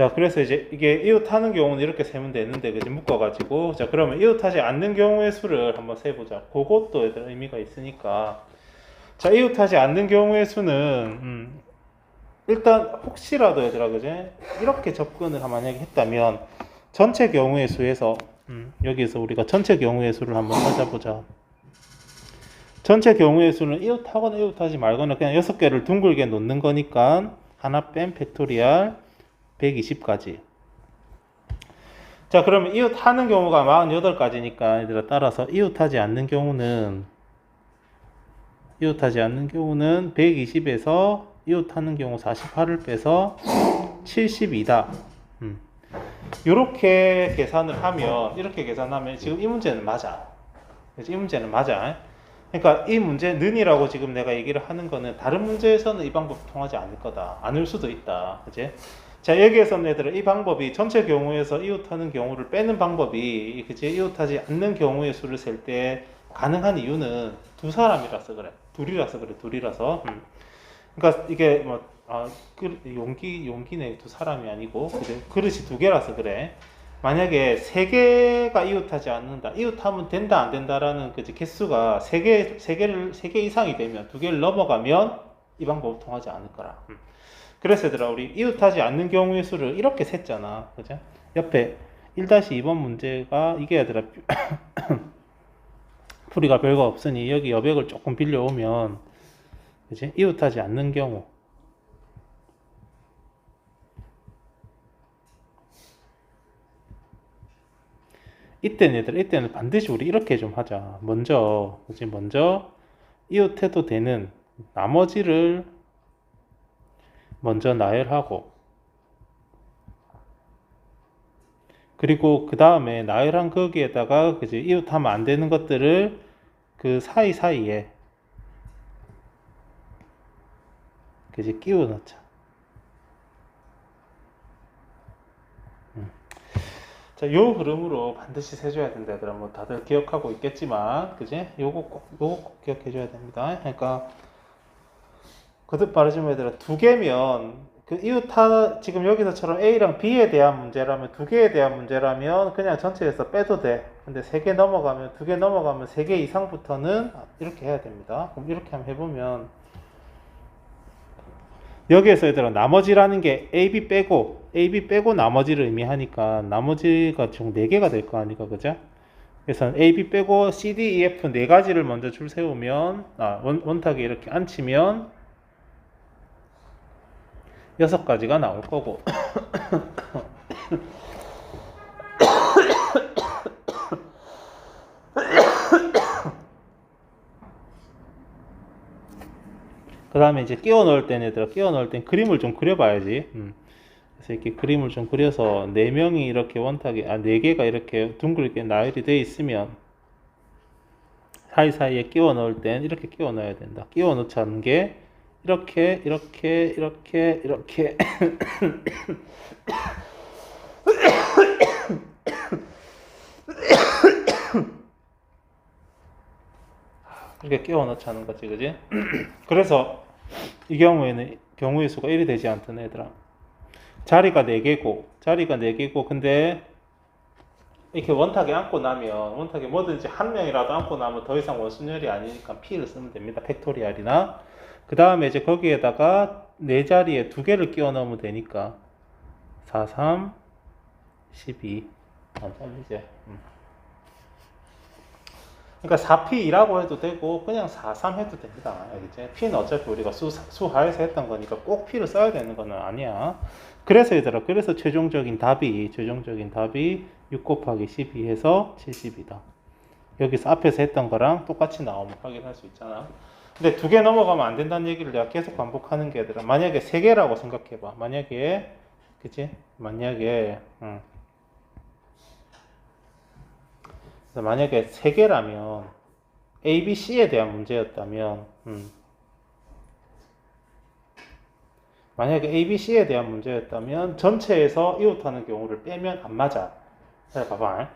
자, 그래서 이제 이게 이웃하는 경우는 이렇게 세면 되는데, 그지? 묶어가지고. 자, 그러면 이웃하지 않는 경우의 수를 한번 세보자. 그것도 얘들 의미가 있으니까. 자, 이웃하지 않는 경우의 수는, 일단 혹시라도 얘들아, 그지? 이렇게 접근을 만약에 했다면, 전체 경우의 수에서, 여기서 우리가 전체 경우의 수를 한번 찾아보자. 전체 경우의 수는 이웃하거나 이웃하지 말거나 그냥 6개를 둥글게 놓는 거니까, 하나 뺀 팩토리알 120까지. 자, 그러면 이웃하는 경우가 48가지니까 얘들아, 따라서 이웃하지 않는 경우는 120에서 이웃하는 경우 48을 빼서 72다. 이렇게 계산을 하면, 이렇게 계산하면 지금 이 문제는 맞아. 그래서 이 문제는 맞아. 그러니까 이 문제는이라고 지금 내가 얘기를 하는 거는 다른 문제에서는 이 방법 통하지 않을 거다. 않을 수도 있다. 그치? 자, 여기에서는 얘들아, 이 방법이 전체 경우에서 이웃하는 경우를 빼는 방법이, 그치? 이웃하지 않는 경우의 수를 셀 때 가능한 이유는 두 사람이라서 그래. 둘이라서. 그러니까 이게 뭐, 용기네. 두 사람이 아니고, 그치? 그릇이 두 개라서 그래. 만약에 세 개가 이웃하지 않는다, 이웃하면 된다 안 된다라는 그 개수가 세 개 이상이 되면, 두 개를 넘어가면 이 방법 통하지 않을 거라. 그래서 얘들아, 우리 이웃하지 않는 경우의 수를 이렇게 셌잖아. 그죠? 옆에 1-2번 문제가 이게 얘들아 풀이가 별거 없으니 여기 여백을 조금 빌려오면, 그지? 이웃하지 않는 경우, 이때는 반드시 우리 이렇게 좀 하자. 먼저, 그지? 먼저 이웃해도 되는 나머지를 먼저 나열하고, 그리고 그 다음에 나열한 거기에다가, 그지? 이웃하면 안 되는 것들을 그 사이사이에, 그지? 끼워 넣자. 자, 요 흐름으로 반드시 세줘야 된다. 얘들아, 뭐 다들 기억하고 있겠지만, 그지? 요거 꼭 기억해줘야 됩니다. 그러니까 거듭 말해주면 얘들아, 두 개면 그 지금 여기서처럼 A랑 B에 대한 문제라면, 두 개에 대한 문제라면 그냥 전체에서 빼도 돼. 근데 두 개 넘어가면 세 개 이상부터는 이렇게 해야 됩니다. 그럼 이렇게 한번 해보면, 여기에서 얘들아, 나머지라는 게 AB 빼고 나머지를 의미하니까, 나머지가 총 4개가 될 거 아니까, 그죠? 그래서 AB 빼고 CD, EF 4가지를 먼저 줄 세우면, 원탁에 이렇게 앉히면 6가지가 나올 거고, 그 다음에 이제 끼워 넣을 땐 그림을 좀 그려봐야지. 그래서 이렇게 그림을 좀 그려서 4명이 이렇게 원탁에, 4개가 이렇게 둥글게 나열이 되어 있으면, 사이사이에 끼워 넣을 땐 이렇게 끼워 넣어야 된다. 끼워 넣자는 게, 이렇게. 이렇게 끼워 넣자는 거지, 그지? 그래서 이 경우에는 경우의 수가 1이 되지 않던 애들아. 자리가 4개고, 근데 이렇게 원탁에 뭐든지 한 명이라도 앉고 나면 더 이상 원순열이 아니니까 P를 쓰면 됩니다. 팩토리알이나. 그 다음에 이제 거기에다가 4자리에 2개를 끼워 넣으면 되니까 4, 3, 12. 이제. 그러니까 4P라고 해도 되고 그냥 4, 3 해도 됩니다. 알겠지? P는 어차피 우리가 수하에서 했던 거니까 꼭 P를 써야 되는 건 아니야. 그래서 얘들아, 최종적인 답이 6 곱하기 12 해서 70이다. 여기서 앞에서 했던 거랑 똑같이 나오면 확인할 수 있잖아. 근데 2개 넘어가면 안 된다는 얘기를 내가 계속 반복하는 게, 얘들아, 만약에 3개라고 생각해봐. 만약에 3개라면 A, B, C에 대한 문제였다면, 만약에 A, B, C에 대한 문제였다면 전체에서 이웃하는 경우를 빼면 안 맞아. 자, 봐봐.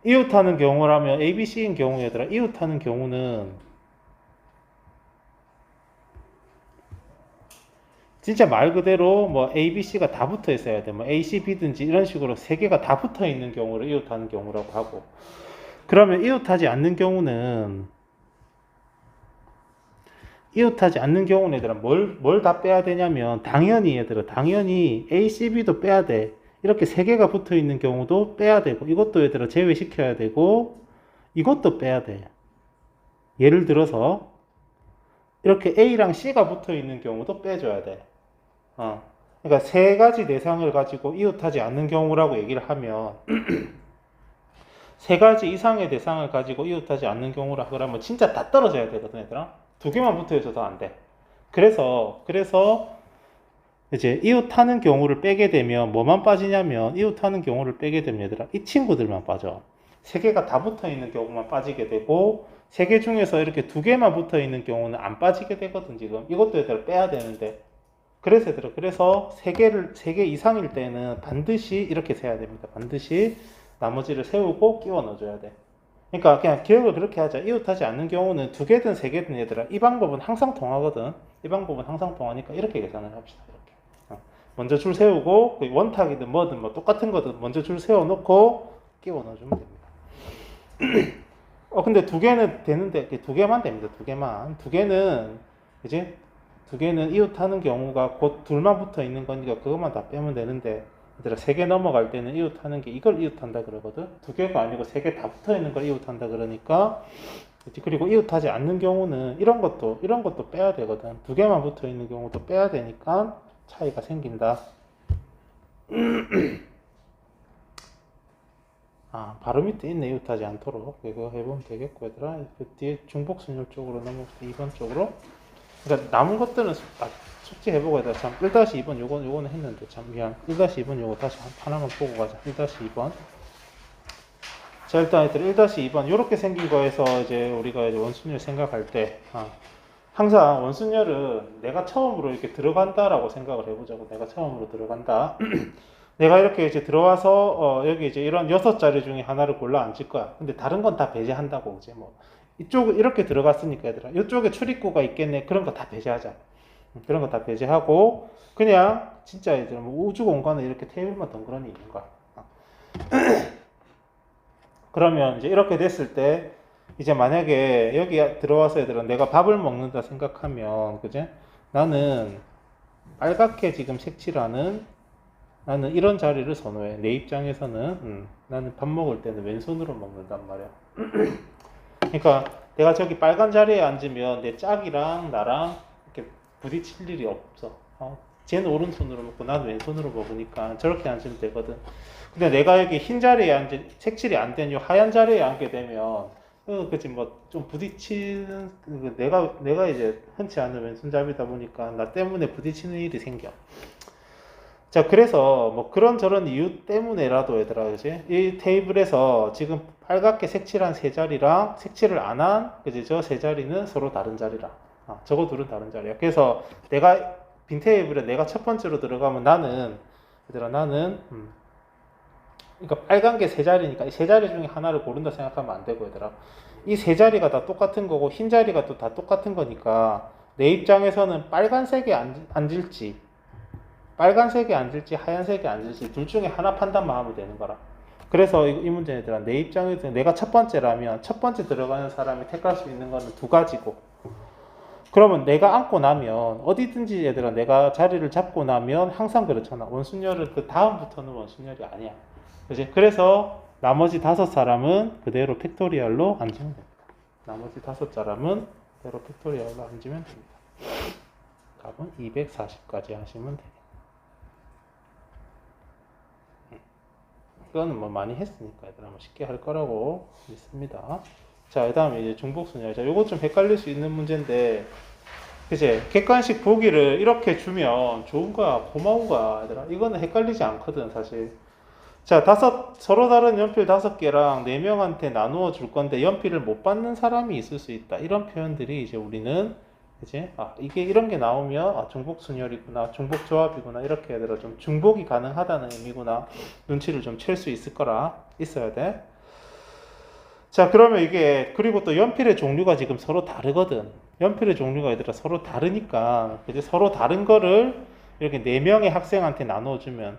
이웃하는 경우라면 A, B, C인 경우, 얘들아, 이웃하는 경우는 진짜 말 그대로 뭐 A, B, C가 다 붙어 있어야 돼. 뭐 A, C, B든지 이런 식으로 세 개가 다 붙어 있는 경우를 이웃하는 경우라고 하고. 그러면 이웃하지 않는 경우는 얘들아 뭘 다 빼야 되냐면 당연히 A, C, B도 빼야 돼. 이렇게 세 개가 붙어 있는 경우도 빼야 되고 이것도 얘들아 제외시켜야 되고 이것도 빼야 돼. 예를 들어서 이렇게 A랑 C가 붙어 있는 경우도 빼줘야 돼. 그러니까 세 가지 대상을 가지고 이웃하지 않는 경우라고 얘기를 하면 세 가지 이상의 대상을 가지고 이웃하지 않는 경우라 그러면 진짜 다 떨어져야 되거든, 얘들아. 두 개만 붙어 있어도 안 돼. 그래서 이제 이웃하는 경우를 빼게 되면 뭐만 빠지냐면 이웃하는 경우를 빼게 되면 얘들아 이 친구들만 빠져. 세 개가 다 붙어 있는 경우만 빠지게 되고 세 개 중에서 이렇게 두 개만 붙어 있는 경우는 안 빠지게 되거든 지금. 이것도 얘들아 빼야 되는데. 그래서 세 개 이상일 때는 반드시 이렇게 세야 됩니다. 반드시 나머지를 세우고 끼워 넣어줘야 돼. 그러니까 그냥 기억을 그렇게 하자. 이웃하지 않는 경우는 두 개든 세 개든 얘들아 이 방법은 항상 통하거든. 이 방법은 항상 통하니까 이렇게 계산을 합시다. 이렇게. 먼저 줄 세우고 원탁이든 뭐든 뭐 똑같은 거든 먼저 줄 세워놓고 끼워 넣어주면 됩니다. 근데 두 개는 되는데 두 개만 됩니다. 두 개는 이제 두 개는 이웃하는 경우가 곧 둘만 붙어 있는 거니까 그것만 다 빼면 되는데 얘들아 세 개 넘어갈 때는 이웃하는 게 이걸 이웃한다 그러거든. 두 개가 아니고 세 개 다 붙어 있는 걸 이웃한다 그러니까. 그리고 이웃하지 않는 경우는 이런 것도 빼야 되거든. 두 개만 붙어 있는 경우도 빼야 되니까 차이가 생긴다. 바로 밑에 있네. 이웃하지 않도록. 이거 해보면 되겠고 얘들아. 그 뒤에 중복순열 쪽으로 넘어갈 때 2번 쪽으로. 그러니까 남은 것들은 숙제 해보고 얘들아 참 1-2번 요거는 했는데 참 미안. 1-2번 요거 다시 하나만 보고 가자. 1-2번. 자 일단 얘들아 1-2번 요렇게 생긴 거에서 이제 우리가 이제 원순열 생각할 때 항상 원순열은 내가 처음으로 이렇게 들어간다라고 생각을 해보자고. 내가 처음으로 들어간다. 내가 이렇게 이제 들어와서 여기 이제 이런 6자리 중에 하나를 골라 앉을 거야. 근데 다른 건 다 배제한다고. 이제 뭐 이쪽 이렇게 들어갔으니까 얘들아 이쪽에 출입구가 있겠네. 그런 거 다 배제하자. 그런 거 다 배제하고 그냥 진짜 이제 뭐 우주 공간에 이렇게 테이블만 덩그러니 있는 거야. 그러면 이제 이렇게 됐을 때 이제 만약에 여기 들어와서 얘들아 내가 밥을 먹는다 생각하면 그제 나는 빨갛게 지금 색칠하는 나는 이런 자리를 선호해. 내 입장에서는 나는 밥 먹을 때는 왼손으로 먹는단 말이야. 그러니까 내가 저기 빨간 자리에 앉으면 내 짝이랑 나랑 이렇게 부딪힐 일이 없어. 쟤는 오른손으로 먹고 나는 왼손으로 먹으니까 저렇게 앉으면 되거든. 근데 내가 여기 흰 자리에 색칠이 안 된 이 하얀 자리에 앉게 되면 그치 뭐 좀 부딪히는 내가 이제 흔치 않은 왼손잡이다 보니까 나 때문에 부딪히는 일이 생겨. 자 그래서 뭐 그런저런 이유 때문에라도 얘들아 그치 이 테이블에서 지금 빨갛게 색칠한 세 자리랑 색칠을 안 한 그치 저 세 자리는 서로 다른 자리라. 저거 둘은 다른 자리야. 그래서 내가 빈 테이블에 내가 첫 번째로 들어가면 나는 그러니까 빨간 게 세 자리니까 이 세 자리 중에 하나를 고른다 생각하면 안 되고 얘들아 이 세 자리가 다 똑같은 거고 흰 자리가 또 다 똑같은 거니까 내 입장에서는 빨간색에 앉을지 하얀색에 앉을지 둘 중에 하나 판단만 하면 되는 거라. 그래서 이 문제 얘들아 내 입장에서 내가 첫 번째라면 첫 번째 들어가는 사람이 택할 수 있는 거는 두 가지고 그러면 내가 앉고 나면 어디든지 얘들아 내가 자리를 잡고 나면 항상 그렇잖아. 원순열은 그 다음부터는 원순열이 아니야. 그치? 그래서 나머지 5사람은 그대로 팩토리얼로 앉으면 됩니다. 나머지 5사람은 그대로 팩토리얼로 앉으면 됩니다. 답은 240까지 하시면 됩니다. 이거는 뭐 많이 했으니까 얘들아 뭐 쉽게 할 거라고 믿습니다. 자, 그 다음에 이제 중복순열. 자, 요거 좀 헷갈릴 수 있는 문제인데, 그치? 객관식 보기를 이렇게 주면 좋은 거야, 고마운 거야, 얘들아. 이거는 헷갈리지 않거든, 사실. 자, 서로 다른 연필 5개랑 4명한테 나누어 줄 건데, 연필을 못 받는 사람이 있을 수 있다. 이런 표현들이 이제 우리는, 그치? 이게 이런 게 나오면, 중복순열이구나, 중복조합이구나, 이렇게 얘들아 좀 중복이 가능하다는 의미구나, 눈치를 좀 챌 수 있을 거라, 있어야 돼. 자, 그러면 이게 그리고 또 연필의 종류가 지금 서로 다르거든. 연필의 종류가 얘들아 서로 다르니까 이제 서로 다른 거를 이렇게 4명의 학생한테 나눠주면,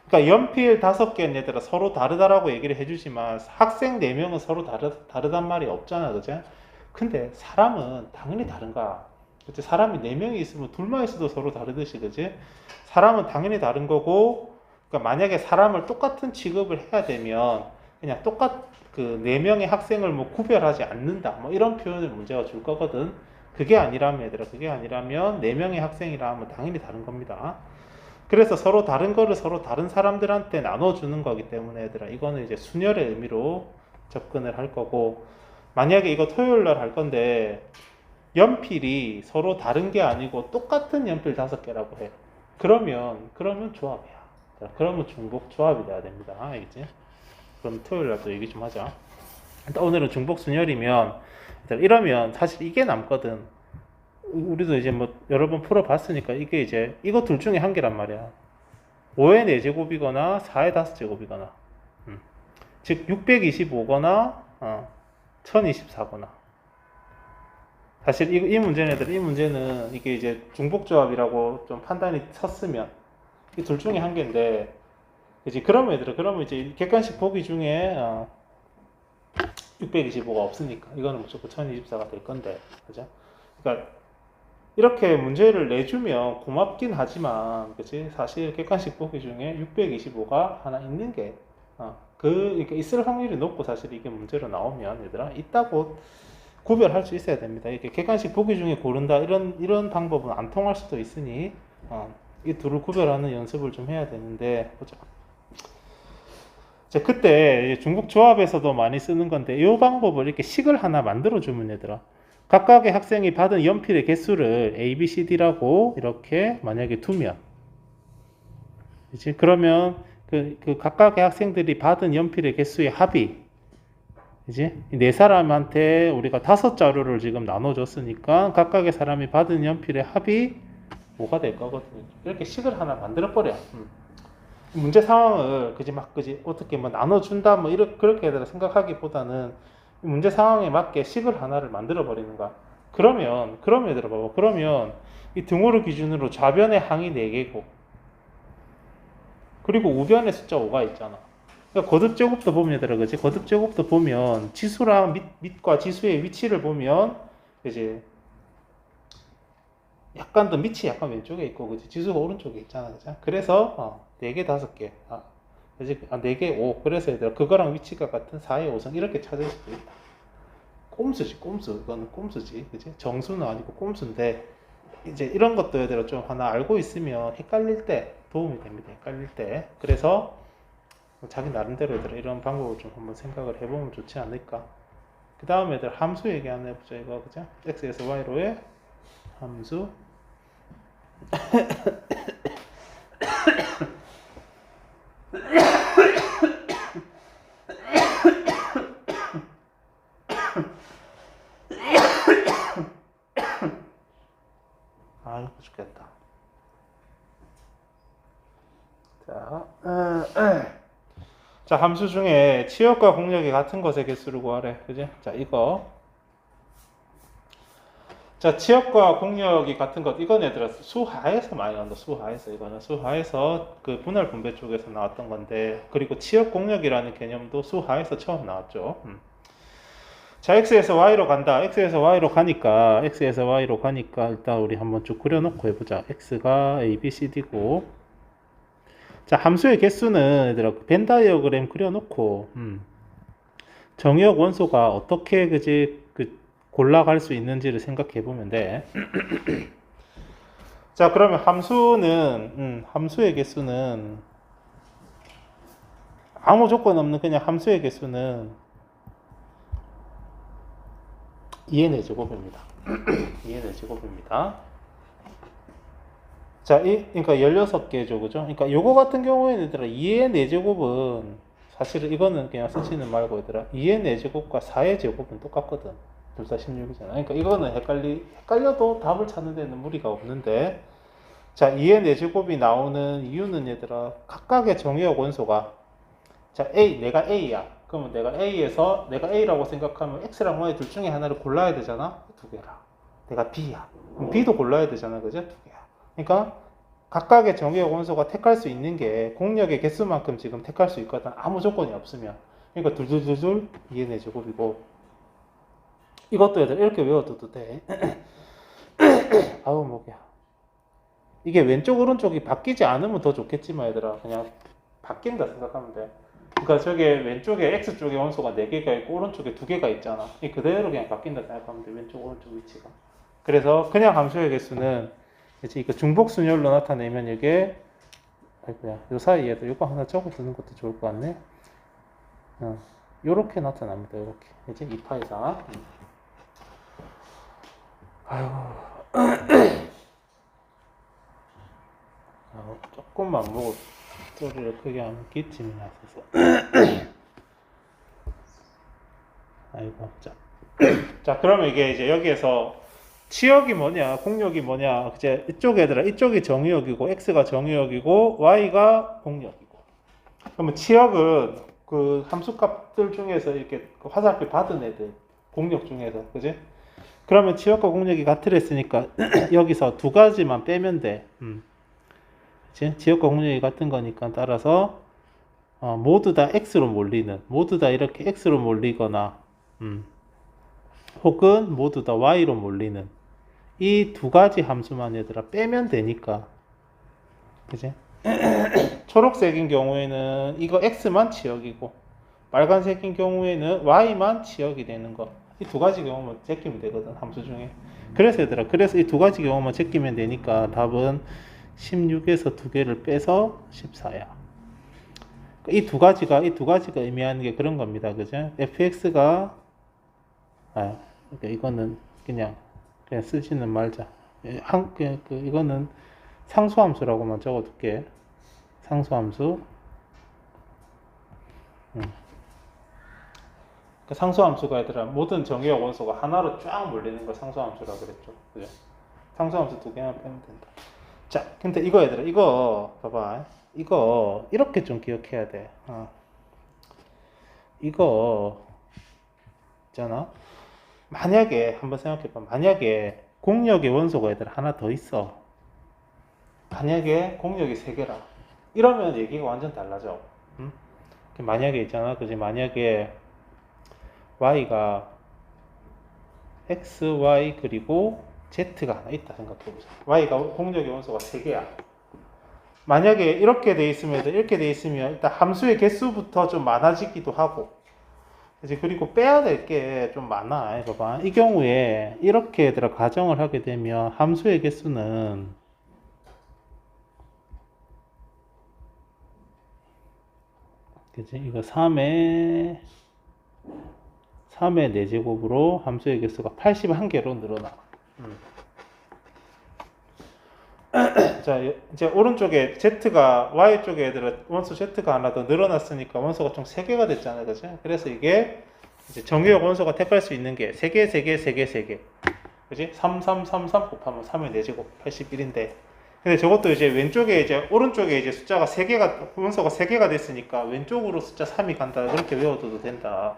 그러니까 연필 5개는 얘들아 서로 다르다라고 얘기를 해주지만 학생 4명은 서로 다르단 말이 없잖아, 그죠? 근데 사람은 당연히 다른가? 그치? 사람이 4명이 있으면 둘만 있어도 서로 다르듯이, 그지? 사람은 당연히 다른 거고, 그러니까 만약에 사람을 똑같은 취급을 해야 되면 그냥 그 4명의 학생을 뭐 구별하지 않는다, 뭐 이런 표현을 문제가 줄 거거든. 그게 아니라면 얘들아, 그게 아니라면 4명의 학생이라 하면 당연히 다른 겁니다. 그래서 서로 다른 거를 서로 다른 사람들한테 나눠주는 거기 때문에 얘들아, 이거는 이제 순열의 의미로 접근을 할 거고, 만약에 이거 토요일 날 할 건데 연필이 서로 다른 게 아니고 똑같은 연필 5개라고 해. 그러면 조합이야. 자, 그러면 중복 조합이 돼야 됩니다. 알겠지? 그럼 토요일 날 또 얘기 좀 하자. 일단 오늘은 중복 순열이면, 이러면 사실 이게 남거든. 우리도 이제 뭐 여러 번 풀어봤으니까 이게 이제 이거 둘 중에 한 개란 말이야. 5의 4제곱이거나 4의 5제곱이거나, 즉 625거나 1024거나. 사실 이 문제는 이게 이제 중복조합이라고 좀 판단이 섰으면 이 둘 중에 한 개인데, 이제 그러면 이제 객관식 보기 중에 625가 없으니까 이거는 무조건 1024가 될 건데, 그죠? 그러니까 이렇게 문제를 내주면 고맙긴 하지만, 그치? 사실 객관식 보기 중에 625가 하나 있는 게, 이렇게 있을 확률이 높고, 사실 이게 문제로 나오면, 얘들아, 있다고 구별할 수 있어야 됩니다. 이렇게 객관식 보기 중에 고른다, 이런 방법은 안 통할 수도 있으니, 이 둘을 구별하는 연습을 좀 해야 되는데, 보자. 자, 그때 중복 조합에서도 많이 쓰는 건데, 이 방법을 이렇게 식을 하나 만들어주면, 얘들아, 각각의 학생이 받은 연필의 개수를 A, B, C, D라고 이렇게 만약에 두면, 그치? 그러면 그 각각의 학생들이 받은 연필의 개수의 합이, 그치? 네 사람한테 우리가 5자루를 지금 나눠줬으니까 각각의 사람이 받은 연필의 합이 뭐가 될 거거든요. 이렇게 식을 하나 만들어 버려. 문제 상황을 그지 어떻게 뭐 나눠준다 뭐 그렇게 생각하기보다는 문제 상황에 맞게 식을 하나를 만들어 버리는 거야. 그러면 얘들아 봐봐. 그러면 이 등호를 기준으로 좌변의 항이 4개고, 그리고 우변에 숫자 5가 있잖아. 그러니까 거듭 제곱도 보면, 얘들아, 그지? 거듭 제곱도 보면 지수랑 밑과 지수의 위치를 보면, 그지? 약간 더 밑이 약간 왼쪽에 있고, 그지? 지수가 오른쪽에 있잖아, 그지? 그래서 4개, 5개, 그지? 4개, 5. 그래서 얘들아, 그거랑 위치가 같은 4의 5성 이렇게 찾을 수도 있다. 꼼수지, 꼼수. 이거는 꼼수지, 그지? 정수는 아니고 꼼수인데, 이제 이런 것도 얘들아 좀 하나 알고 있으면 헷갈릴 때 도움이 됩니다. 헷갈릴 때. 그래서 자기 나름대로 얘들아 이런 방법을 좀 한번 생각을 해보면 좋지 않을까. 그 다음에 얘들아 함수 얘기 한번 해보자. 이거 그죠? x에서 y로의 함수. 아이고 죽겠다. 자, 함수 중에 치역과 공역이 같은 것의 개수를 구하래. 그지? 자, 이거. 자, 치역과 공역이 같은 것. 이건 얘들아 수하에서 많이 나온다. 수하에서. 이거는 수하에서 그 분할 분배 쪽에서 나왔던 건데, 그리고 치역 공역이라는 개념도 수하에서 처음 나왔죠. 자, x에서 y로 간다. x에서 y로 가니까 일단 우리 한번 쭉 그려놓고 해보자. x가 a, b, c, d고, 자, 함수의 개수는 얘들아 벤 다이어그램 그려놓고 정의역 원소가 어떻게 골라갈 수 있는지를 생각해 보면 돼. 자, 그러면 함수의 개수는 아무 조건 없는 그냥 함수의 개수는 2의 4제곱입니다. 2의 4제곱입니다. 자, 그러니까 16개죠, 그죠? 그러니까 요거 같은 경우에는 얘들아 2의 4제곱은 사실은 이거는 그냥 쓰지는 말고 얘들아 2의 4제곱과 4의 제곱은 똑같거든. 둘 다 16이잖아. 그러니까 이거는 헷갈려도 답을 찾는 데는 무리가 없는데, 자, 2의 4제곱이 나오는 이유는 얘들아 각각의 정의역 원소가, 자, 내가 A야. 그러면 내가 A라고 생각하면 X랑 Y 둘 중에 하나를 골라야 되잖아. 2개라. 내가 B야. 그럼 B도 골라야 되잖아, 그죠? 2개야. 그러니까 각각의 정의역 원소가 택할 수 있는 게 공력의 개수만큼 지금 택할 수 있거든. 아무 조건이 없으면. 그러니까 둘둘둘둘 2n의 제곱이고, 이것도 얘들 이렇게 외워둬도 돼. 아우 목이야. 이게 왼쪽 오른쪽이 바뀌지 않으면 더 좋겠지만 얘들아, 그냥 바뀐다 생각하면 돼. 그러니까 저게 왼쪽에 X쪽에 원소가 4개가 있고 오른쪽에 2개가 있잖아. 이 그대로 그냥 바뀐다 생각하면 돼. 왼쪽 오른쪽 위치가. 그래서 그냥 함수의 개수는 이제 이거 중복 순열로 나타내면 이게, 아이고야, 요 사이에도 이거 하나 적어두는 것도 좋을 것 같네. 요렇게 나타납니다. 요렇게. 이제 2파이상. 아이고. 조금만 먹고 소리를 크게 하면 기침이 나서서. 아이고, 자, 그러면 이게 이제 여기에서 치역이 뭐냐, 공력이 뭐냐, 이제 이쪽 애들아, 이쪽이 정의역이고, X가 정의역이고, Y가 공력이고. 그러면 치역은 그 함수값들 중에서 이렇게 그 화살표 받은 애들, 공력 중에서, 그지? 그러면 치역과 공력이 같으랬으니까 여기서 두 가지만 빼면 돼. 그치? 치역과 공력이 같은 거니까 따라서 모두 다 X로 몰리는, 모두 다 이렇게 X로 몰리거나, 혹은 모두 다 Y로 몰리는 이 두 가지 함수만 얘들아 빼면 되니까, 그치? 초록색인 경우에는 이거 X만 치역이고, 빨간색인 경우에는 Y만 치역이 되는 거. 이 두 가지 경우만 제끼면 되거든, 함수 중에. 그래서 얘들아, 그래서 이 두 가지 경우만 제끼면 되니까 답은 16에서 두 개를 빼서 14야. 이 두 가지가 의미하는 게 그런 겁니다. 그죠? fx가, 그러니까 이거는 그냥 쓰지는 말자. 이거는 상수함수라고만 적어둘게. 상수함수. 그 상수함수가 얘들아, 모든 정의역 원소가 하나로 쫙 몰리는 거 상수함수라고 그랬죠. 그죠? 상수함수 두 개만 빼면 된다. 자, 근데 이거 얘들아, 이거 봐봐. 이거 이렇게 좀 기억해야 돼. 이거 있잖아. 만약에 한번 생각해봐. 만약에 공력의 원소가 얘들아 하나 더 있어. 만약에 공력이 3개라. 이러면 얘기가 완전 달라져. 만약에 있잖아. 그지? 만약에 y가 x, y 그리고 z가 하나 있다 생각해보자. y가 공력의 원소가 3개야. 만약에 이렇게 돼 있으면, 일단 함수의 개수부터 좀 많아지기도 하고, 이제 그리고 빼야 될 게 좀 많아. 봐봐. 이 경우에 이렇게 얘들아 가정을 하게 되면 함수의 개수는 그치? 이거 3의 4제곱으로 함수의 개수가 81개로 늘어나. 자, 이제 오른쪽에 Z가, Y쪽에 애들은 원소 Z가 하나 더 늘어났으니까 원소가 총 3개가 됐잖아요. 그죠? 그래서 이게 이제 정의역 원소가 택할 수 있는 게 3개, 3개, 3개, 3개. 그지? 3, 3, 3, 3 곱하면 3의 4제곱 81인데. 근데 저것도 이제 왼쪽에 이제, 오른쪽에 이제 숫자가 3개가, 원소가 3개가 됐으니까 왼쪽으로 숫자 3이 간다. 그렇게 외워둬도 된다.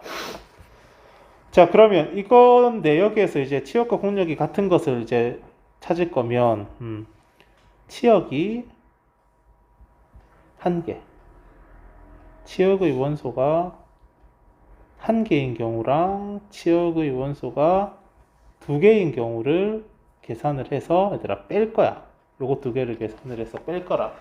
자, 그러면 이건데 여기에서 이제 치역과 공력이 같은 것을 이제 찾을 거면, 치역이 1개, 치역의 원소가 1개인 경우랑 치역의 원소가 2개인 경우를 계산을 해서 얘들아 뺄 거야. 요거 2개를 계산을 해서 뺄 거라.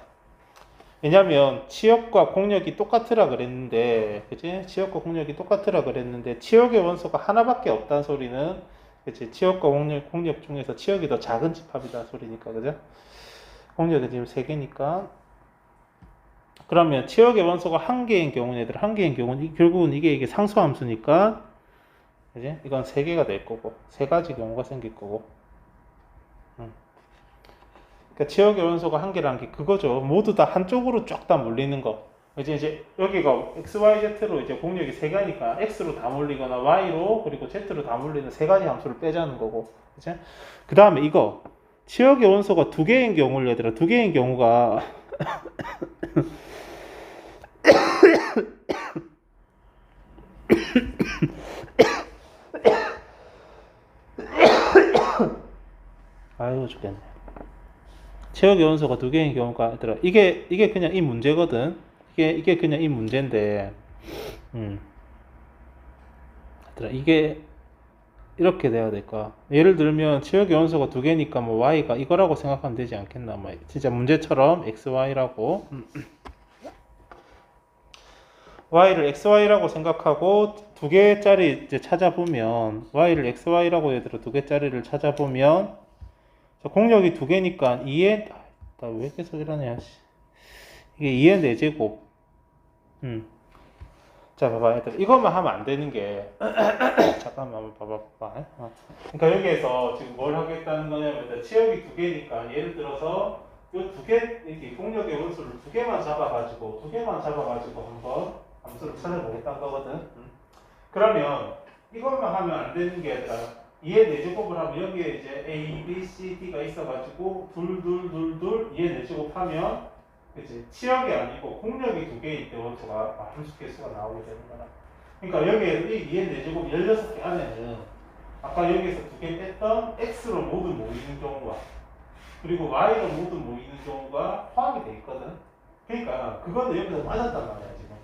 왜냐면 치역과 공력이 똑같으라 그랬는데, 그치? 치역과 공력이 똑같으라 그랬는데 치역의 원소가 하나밖에 없다는 소리는, 그치? 치역과 공력 중에서 치역이 더 작은 집합이다 소리니까, 그죠? 공력이 지금 3개니까. 그러면 치역의 원소가 1개인 경우는, 얘들 1개인 경우는 결국은 이게 상수함수니까, 그지? 이건 3개가 될 거고, 3가지 경우가 생길 거고. 그러니까 치역의 원소가 1개라는 게 그거죠. 모두 다 한쪽으로 쫙 다 몰리는 거. 이제 여기가 x, y, z로 이제 공력이 3개니까 x로 다 몰리거나 y로 그리고 z로 다 몰리는 3가지 함수를 빼자는 거고. 그치? 그 다음에 이거 치역의 원소가 2개인 경우를 얘들아, 2개인 경우가 아유 죽겠네. 체역의 원소가 두 개인 경우가 얘들아 이게 그냥 이 문제거든. 이게 그냥 이 문제인데 얘들아 이게 이렇게 돼야 될까? 예를 들면 체역의 원소가 두 개니까 뭐 y가 이거라고 생각하면 되지 않겠나? 뭐 진짜 문제처럼 xy라고 y를 xy라고 생각하고 두 개짜리 이제 찾아보면 y를 xy라고 얘들아 두 개짜리를 찾아보면 공력이 두 개니까 2의 나 왜 계속 이러냐 이게 2의 4제곱 자 봐봐 얘들아 이것만 하면 안 되는 게 잠깐만 한번 봐봐 그러니까 여기에서 지금 뭘 하겠다는 거냐면 체역이 두 개니까 예를 들어서 이 두 개 이렇게 공력의 원소를 두 개만 잡아가지고 한번 함수를 찾아보겠다는 거거든. 그러면 이것만 하면 안 되는 게 아니라 2의 4제곱을 하면 여기에 이제 A, B, C, D가 있어가지고 둘, 2의 4제곱 하면 그치? 치역이 아니고 공력이 두 개일 때 원소가 함수 개수가 나오게 되는 거라. 그러니까 여기에서 이 2의 4제곱 16개 안에는 아까 여기에서 두 개 뺐던 X로 모두 모이는 경우와 그리고 Y로 모두 모이는 경우가 포함이 돼 있거든. 그러니까 그거는 여기서 맞았단 말이야 지금.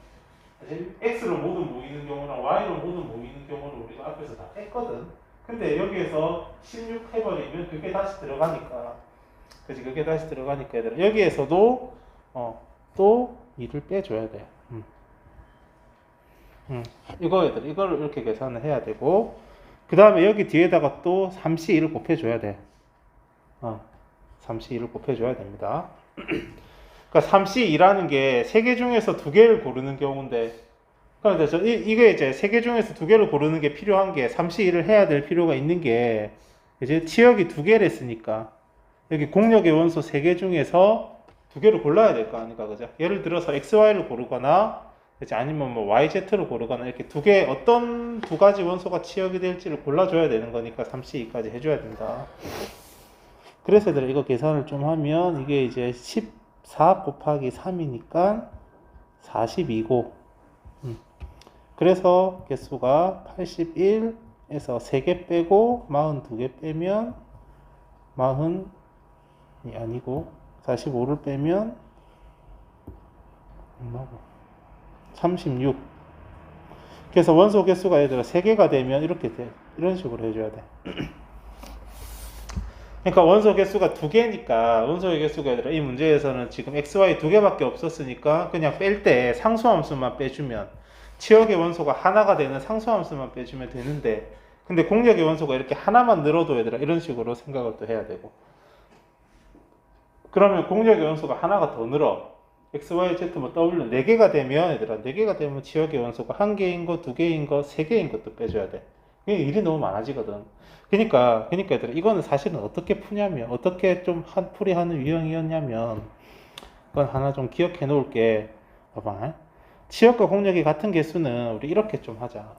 X로 모두 모이는 경우랑 Y로 모두 모이는 경우는 우리가 앞에서 다 뺐거든. 근데 여기에서 16 해버리면 그게 다시 들어가니까 그치 그게 다시 들어가니까 얘들아 여기에서도 또 2를 빼줘야 돼. 이거 얘들 이거를 이렇게 계산을 해야 되고 그 다음에 여기 뒤에다가 또 3C2를 곱해줘야 돼. 3C2를 곱해줘야 됩니다. 그러니까 3C2라는 게 3개 중에서 2개를 고르는 경우인데 그런데 이게 이제 3개 중에서 2개를 고르는 게 필요한 게 3C2를 해야 될 필요가 있는 게 이제 치역이 2개를 했으니까 여기 공력의 원소 3개 중에서 2개를 골라야 될 거 아닙니까 그죠? 예를 들어서 XY를 고르거나 그치? 아니면 뭐 YZ를 고르거나 이렇게 어떤 두 가지 원소가 치역이 될지를 골라줘야 되는 거니까 3C2까지 해줘야 된다. 그래서 얘들아 이거 계산을 좀 하면 이게 이제 14 곱하기 3이니까 42고 그래서 개수가 81에서 3개 빼고 42개 빼면 40이 아니고 45를 빼면 36 그래서 원소 개수가 얘들아 3개가 되면 이렇게 돼. 이런 식으로 해줘야 돼. 그러니까 원소 개수가 2개니까 원소의 개수가 얘들아 이 문제에서는 지금 XY 2개밖에 없었으니까 그냥 뺄 때 상수함수만 빼주면 치역의 원소가 하나가 되는 상수함수만 빼주면 되는데 근데 공력의 원소가 이렇게 하나만 늘어도 얘들아 이런 식으로 생각을 또 해야 되고 그러면 공력의 원소가 하나가 더 늘어 X, Y, Z, 뭐 W 4개가 되면 얘들아 4개가 되면 치역의 원소가 1개인 거, 2개인 거, 3개인 것도 빼줘야 돼. 이게 일이 너무 많아지거든. 그러니까 얘들아 이거는 사실은 어떻게 푸냐면 어떻게 좀 풀이하는 유형이었냐면 그건 하나 좀 기억해 놓을게. 봐봐. 치역과 공력이 같은 개수는 우리 이렇게 좀 하자.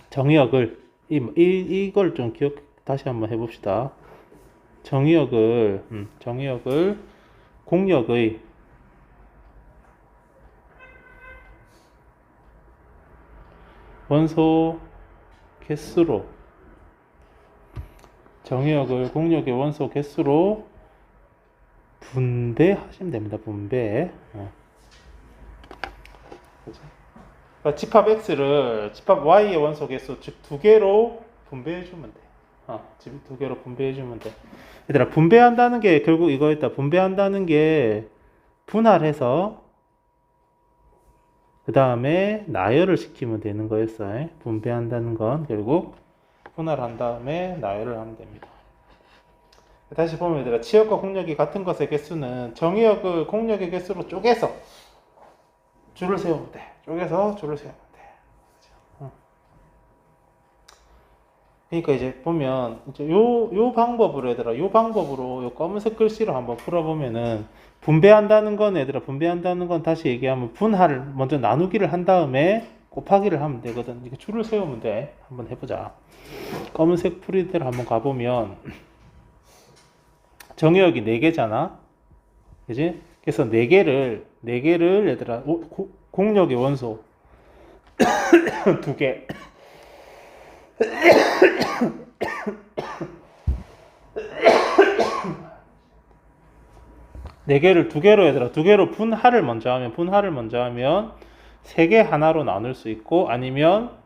정의역을 이걸 좀 다시 한번 해봅시다. 정의역을 공력의 원소 개수로 정의역을 공력의 원소 개수로 분배하시면 됩니다. 분배. 그러니까 집합 X를 집합 Y의 원소 개수 즉 2개로 분배해주면 돼. 2개로 분배해주면 돼. 얘들아 분배한다는 게 결국 이거였다. 분배한다는 게 분할해서 그 다음에 나열을 시키면 되는 거였어. 분배한다는 건 결국 분할한 다음에 나열을 하면 됩니다. 다시 보면 얘들아 치역과 공력이 같은 것의 개수는 정의역을 공력의 개수로 쪼개서 줄을 세우면 돼. 쪼개서 줄을 세우면 돼. 그러니까 이제 보면 이제 요 방법으로 얘들아 요 검은색 글씨로 한번 풀어보면은 분배한다는 건 얘들아 분배한다는 건 다시 얘기하면 분할을 먼저 나누기를 한 다음에 곱하기를 하면 되거든. 이렇게 줄을 세우면 돼. 한번 해보자. 검은색 풀이대로 한번 가보면 정의역이 4개잖아. 그지? 그래서 4개를 얘들아 공력의 원소 2개 4개를 2개로 얘들아 2개로 분할을 먼저 하면 3개 하나로 나눌 수 있고 아니면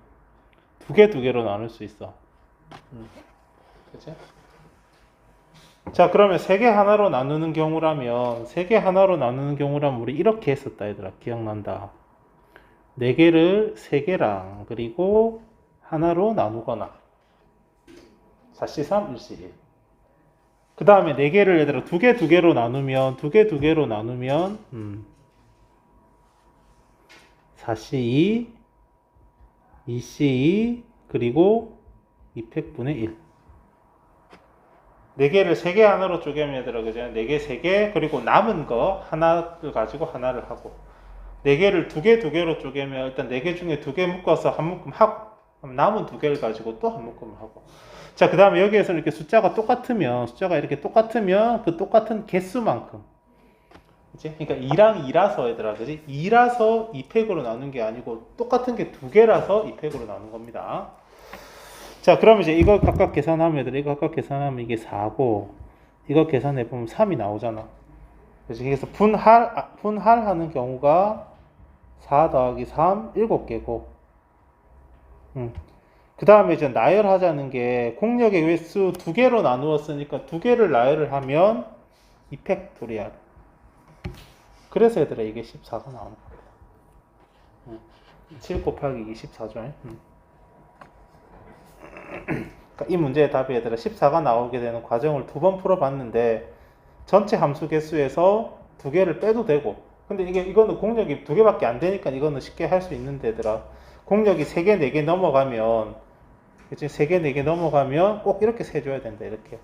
2개로 나눌 수 있어. 그치? 자 그러면 3개 하나로 나누는 경우라면 우리 이렇게 했었다 얘들아. 기억난다. 4개를 3개랑 그리고 하나로 나누거나 4C3 1C1. 그 다음에 4개를 얘들아 2개로 나누면 4C2 2C2 그리고 2팩분의 1. 4개를 3개 하나로 쪼개면 얘들아 그죠? 4개 3개 그리고 남은 거 하나를 가지고 하나를 하고 4개를 2개로 쪼개면 일단 4개 중에 2개 묶어서 한 묶음 하고 남은 2개를 가지고 또 한 묶음을 하고. 자 그 다음에 여기에서 이렇게 숫자가 이렇게 똑같으면 그 똑같은 개수만큼, 그치? 그러니까 2랑 2라서 얘들아 그지? 2라서 2팩으로 나눈 게 아니고 똑같은 게 2개라서 2팩으로 나눈 겁니다. 자 그럼 이제 이거 각각 계산하면 얘들아 이게 4고 이거 계산해보면 3이 나오잖아. 그래서 분할하는 경우가 4 더하기 3 7개고 그 다음에 이제 나열하자는 게 공역의 횟수 2개로 나누었으니까 2개를 나열을 하면 2팩토리얼. 그래서 얘들아 이게 14가 나오는 거야. 7 곱하기 24죠. 그러니까 이 문제의 답이 얘들아 14가 나오게 되는 과정을 2번 풀어봤는데 전체 함수 개수에서 2개를 빼도 되고, 근데 이거는 공역이 2개밖에 안 되니까 이거는 쉽게 할 수 있는데 얘들아 공역이 3개 4개 넘어가면, 그치? 3개 4개 넘어가면 꼭 이렇게 세줘야 된다. 이렇게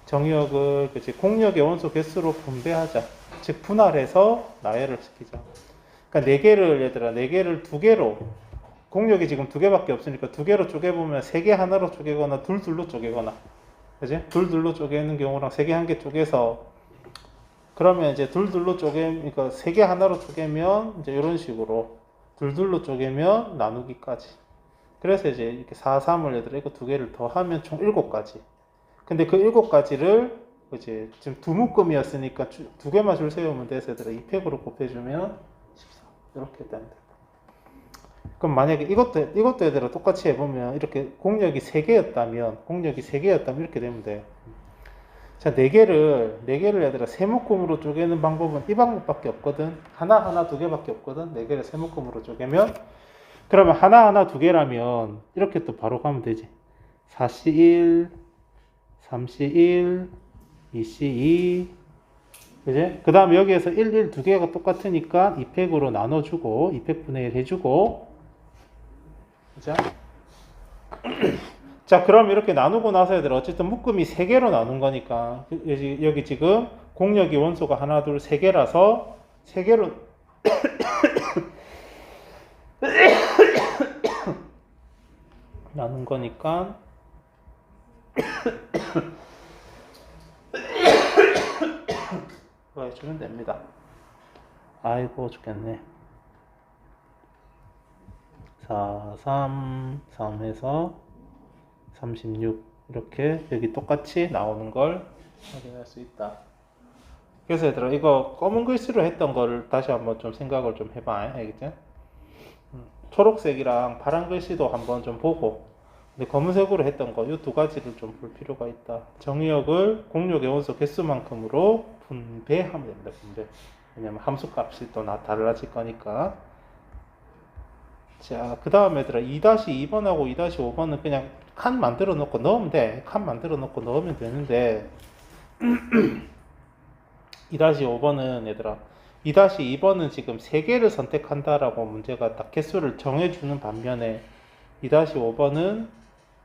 정의역을 그치? 공역의 원소 개수로 분배하자, 즉 분할해서 나열을 시키자. 그러니까 4개를 얘들아 4개를 2개로, 공역이 지금 2개밖에 없으니까 2개로 쪼개보면 3개 하나로 쪼개거나 둘로 쪼개거나, 그치? 둘로 쪼개는 경우랑 3개 1개 쪼개서, 그러면 이제 둘로 그러니까 3개 하나로 쪼개면 이제 이런 식으로 둘로 쪼개면 나누기까지. 그래서 이제 이렇게 4, 3을 얘들아 이거 2개를 더하면 총 7가지. 근데 그 7가지를 이제 지금 2묶음이었으니까 2개만 줄 세우면 돼서 얘들아 2팩으로 곱해주면 14. 이렇게 된다. 그럼 만약에 이것도 얘들아 똑같이 해보면 이렇게 공역이 3개였다면 이렇게 되면 돼. 자, 4개를 얘들아 세묶음으로 쪼개는 방법은 이 방법밖에 없거든. 하나 2개밖에 없거든. 4개를 세묶음으로 쪼개면, 그러면 하나 2개라면 이렇게 또 바로 가면 되지. 4C1 3C1 2C2, 그지? 그 다음에 여기에서 1 2개가 똑같으니까 2팩으로 나눠주고 2팩분의 1 해주고, 그죠? 자 그럼 이렇게 나누고 나서 얘들아 어쨌든 묶음이 3개로 나눈 거니까 여기 지금 공역이 원소가 하나 둘 3개라서 3개로 나눈 거니까 그거 해주면 됩니다. 아이고 죽겠네. 4 3 해서 36 이렇게 여기 똑같이 나오는 걸 확인할 수 있다. 그래서 얘들아 이거 검은 글씨로 했던 거를 다시 한번 좀 생각을 좀 해봐. 알겠지? 초록색이랑 파란 글씨도 한번 좀 보고, 근데 검은색으로 했던 거 이 2가지를 좀 볼 필요가 있다. 정의역을 공역의 원소 개수만큼으로 분배하면 됩니다. 분배. 왜냐면 함수값이 또 달라질 거니까. 자, 그 다음에 얘들아 2-2번하고 2-5번은 그냥 칸 만들어 놓고 넣으면 돼. 칸 만들어 놓고 넣으면 되는데 2-5번은 얘들아 2-2번은 지금 3개를 선택한다라고 문제가 딱 개수를 정해주는 반면에 2-5번은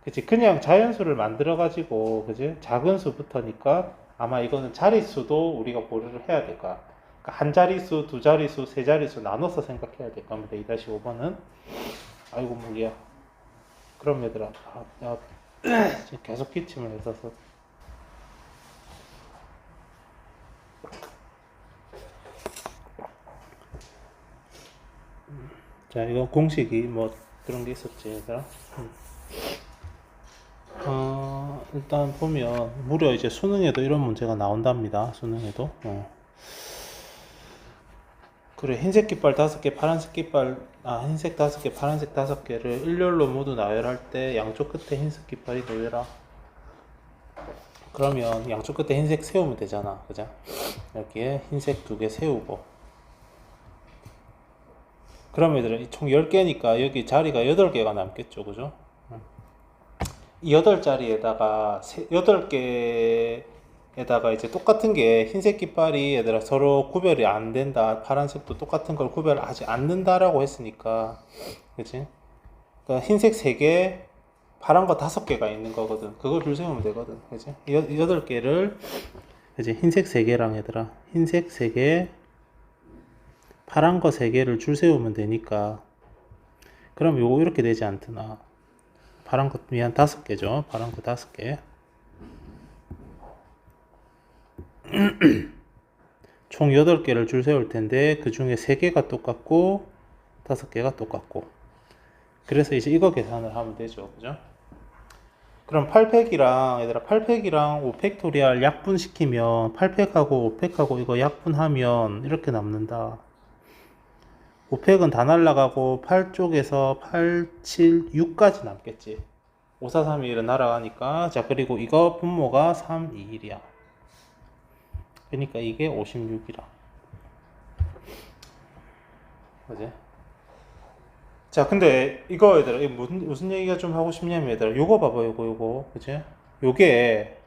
그치 그냥 자연수를 만들어 가지고 그치 작은 수부터니까 아마 이거는 자릿수도 우리가 고려를 해야 될 거야. 그러니까 한 자릿수, 두 자릿수, 세 자릿수 나눠서 생각해야 될 겁니다. 2-5번은. 아이고 무리야. 그럼 얘들아 지금 계속 기침을 했어서 자 이거 공식이 뭐 그런 게 있었지 얘들아. 일단 보면 무려 이제 수능에도 이런 문제가 나온답니다. 수능에도 그래, 흰색 깃발 5개, 파란색 깃발, 흰색 5개, 파란색 5개를 일렬로 모두 나열할 때 양쪽 끝에 흰색 깃발이 놓여라. 그러면 양쪽 끝에 흰색 세우면 되잖아. 그죠? 여기에 흰색 2개 세우고. 그러면 총 10개니까 여기 자리가 8개가 남겠죠. 그죠? 이 8자리에다가 8개에다가 이제 똑같은 게 흰색 깃발이 얘들아 서로 구별이 안 된다. 파란색도 똑같은 걸 구별하지 않는다라고 했으니까. 그치? 그러니까 흰색 3개, 파란 거 5개가 있는 거거든. 그걸 줄 세우면 되거든. 그치? 8개를 이제 흰색 3개랑 얘들아 흰색 3개, 파란 거 3개를 줄 세우면 되니까. 그럼 요거 이렇게 되지 않드나. 파란 거 미안 5개죠. 파란 거 5개. 총 8개를 줄 세울 텐데 그 중에 3개가 똑같고 5개가 똑같고. 그래서 이제 이거 계산을 하면 되죠. 그죠? 그럼 8팩이랑 얘들아 8팩이랑 5팩토리얼 약분시키면 8팩하고 5팩하고 이거 약분하면 이렇게 남는다. 5팩은 다 날라가고 8쪽에서 8, 7, 6까지 남겠지. 5, 4, 3, 2, 1은 날아가니까. 자, 그리고 이거 분모가 3, 2, 1이야. 그러니까 이게 56이라. 그지? 자, 근데 이거 얘들아, 무슨 얘기가 좀 하고 싶냐면 얘들아, 요거 봐봐, 요거, 그지? 요게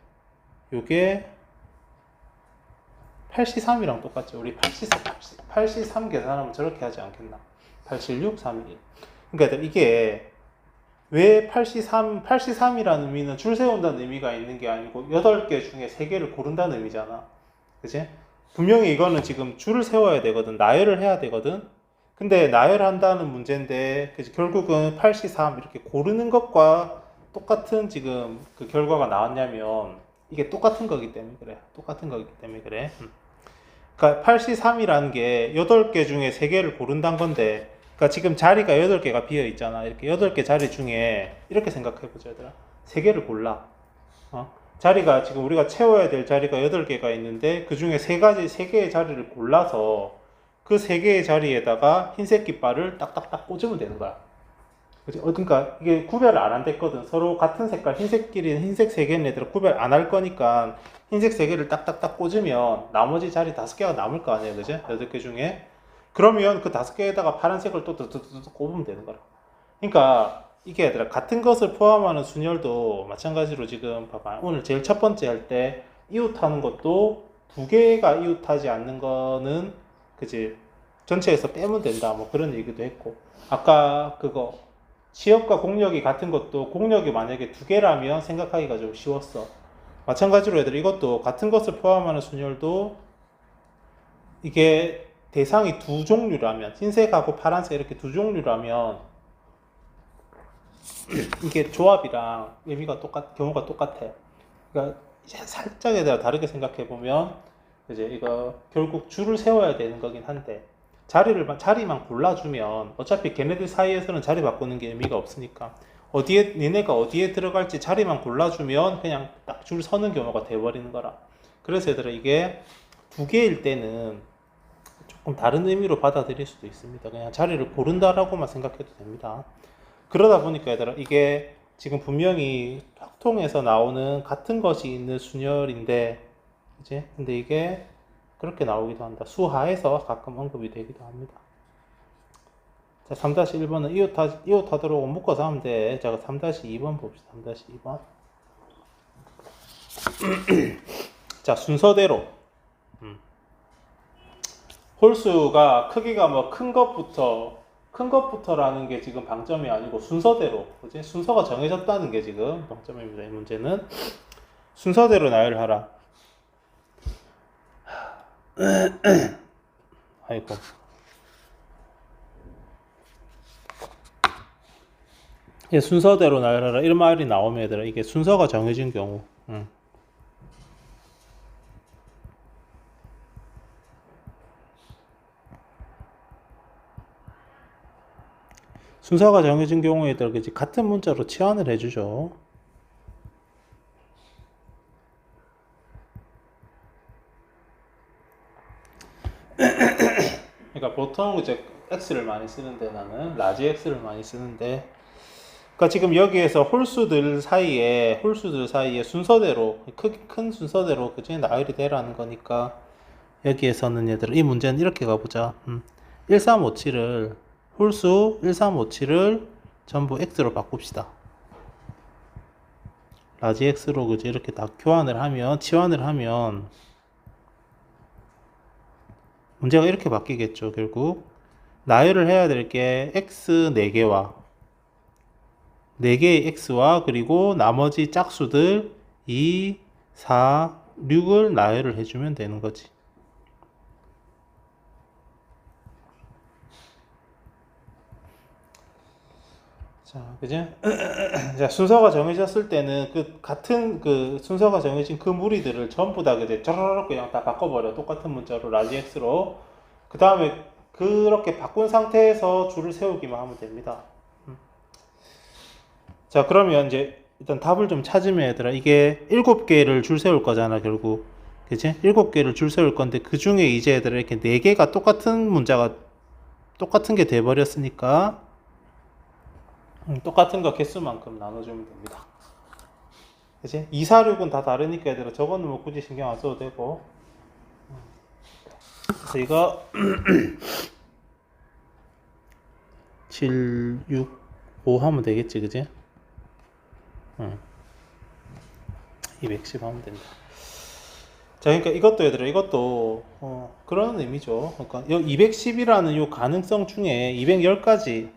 8C3이랑 똑같죠. 우리 8C3 계산하면 저렇게 하지 않겠나? 876, 321. 그러니까 이게 왜 8C3이라는 의미는 줄 세운다는 의미가 있는 게 아니고 8개 중에 3개를 고른다는 의미잖아. 그치? 분명히 이거는 지금 줄을 세워야 되거든. 나열을 해야 되거든. 근데 나열한다는 문제인데 결국은 8C3 이렇게 고르는 것과 똑같은 지금 그 결과가 나왔냐면 이게 똑같은 거기 때문에 그래. 똑같은 거기 때문에 그래. 그러니까 8C3이라는 게 8개 중에 3개를 고른다는 건데, 그러니까 지금 자리가 8개가 비어 있잖아. 이렇게 8개 자리 중에 이렇게 생각해 보자, 얘들아. 3개를 골라. 자리가 지금 우리가 채워야 될 자리가 8개가 있는데 그 중에 3개의 자리를 골라서 그 3개의 자리에다가 흰색 깃발을 딱딱딱 꽂으면 되는 거야. 그치? 그러니까 이게 구별 안 됐거든. 서로 같은 색깔 흰색끼리 흰색 3개는 얘들아 구별 안 할 거니까 흰색 3개를 딱딱딱 꽂으면 나머지 자리 5개가 남을 거 아니에요. 그죠? 8개 중에. 그러면 그 5개에다가 파란색을 또 꼽으면 되는 거라. 그러니까 이게 얘들아 같은 것을 포함하는 순열도 마찬가지로 지금 봐봐. 오늘 제일 첫 번째 할 때 이웃하는 것도 2개가 이웃하지 않는 거는 그치 전체에서 빼면 된다 뭐 그런 얘기도 했고, 아까 그거 시역과 공력이 같은 것도 공력이 만약에 2개라면 생각하기가 좀 쉬웠어. 마찬가지로 얘들 이것도 같은 것을 포함하는 순열도 이게 대상이 2종류라면 흰색하고 파란색 이렇게 2종류라면 이게 조합이랑 의미가 경우가 똑같아. 그러니까 살짝 얘들아 다르게 생각해 보면 이제 이거 결국 줄을 세워야 되는 거긴 한데 자리만 골라주면 어차피 걔네들 사이에서는 자리 바꾸는 게 의미가 없으니까 얘네가 어디에 들어갈지 자리만 골라주면 그냥 딱 줄 서는 경우가 돼버리는 거라. 그래서 얘들아 이게 2개일 때는 조금 다른 의미로 받아들일 수도 있습니다. 그냥 자리를 고른다라고만 생각해도 됩니다. 그러다 보니까 얘들아 이게 지금 분명히 확통에서 나오는 같은 것이 있는 순열인데 그치? 근데 이게 그렇게 나오기도 한다. 수하에서 가끔 언급이 되기도 합니다. 자, 3-1번은 이웃하도록 묶어서 하면 돼. 자, 3-2번 봅시다. 3-2번. 자, 순서대로. 홀수가 크기가 뭐 큰 것부터라는 게 지금 방점이 아니고 순서대로. 그치? 순서가 정해졌다는 게 지금 방점입니다. 이 문제는. 순서대로 나열하라. 아이고. 예, 순서대로 나열하라. 이런 말이 나오면 얘들아 이게 순서가 정해진 경우. 순서가 정해진 경우에 얘들아 같은 문자로 치환을 해주죠. 그러니까 보통 이제 X를 많이 쓰는데 나는 라지 X를 많이 쓰는데 그러니까 지금 여기에서 홀수들 사이에 순서대로 큰 순서대로 그중에 나열이 되라는 거니까 여기에서는 얘들아 이 문제는 이렇게 가보자. 1357을 홀수 1357을 전부 X로 바꿉시다. 라지 X로 그지 이렇게 다 교환을 하면 치환을 하면 문제가 이렇게 바뀌겠죠. 결국 나열을 해야 될 게 X 4개와 4개의 X와 그리고 나머지 짝수들 2, 4, 6을 나열을 해주면 되는 거지. 자, 그죠? 자, 순서가 정해졌을 때는 같은 순서가 정해진 그 무리들을 전부 다 그제 저러러 그냥 다 바꿔버려. 똑같은 문자로 라지 X로. 그 다음에 그렇게 바꾼 상태에서 줄을 세우기만 하면 됩니다. 자, 그러면 이제 일단 답을 좀 찾으면 얘들아 이게 7개를 줄 세울 거잖아 결국. 그치? 7개를 줄 세울 건데 그 중에 이제 얘들아 이렇게 4개가 똑같은 문자가 똑같은 게 돼버렸으니까 똑같은 거 개수만큼 나눠주면 됩니다. 그치? 2, 4, 6은 다 다르니까 얘들아 저거는 뭐 굳이 신경 안 써도 되고 그래서 이거 7, 6, 5 하면 되겠지 그치? 210 하면 된다. 자, 그러니까 이것도 얘들아, 이것도 그런 의미죠. 그러니까 요 210이라는 요 가능성 중에 210가지,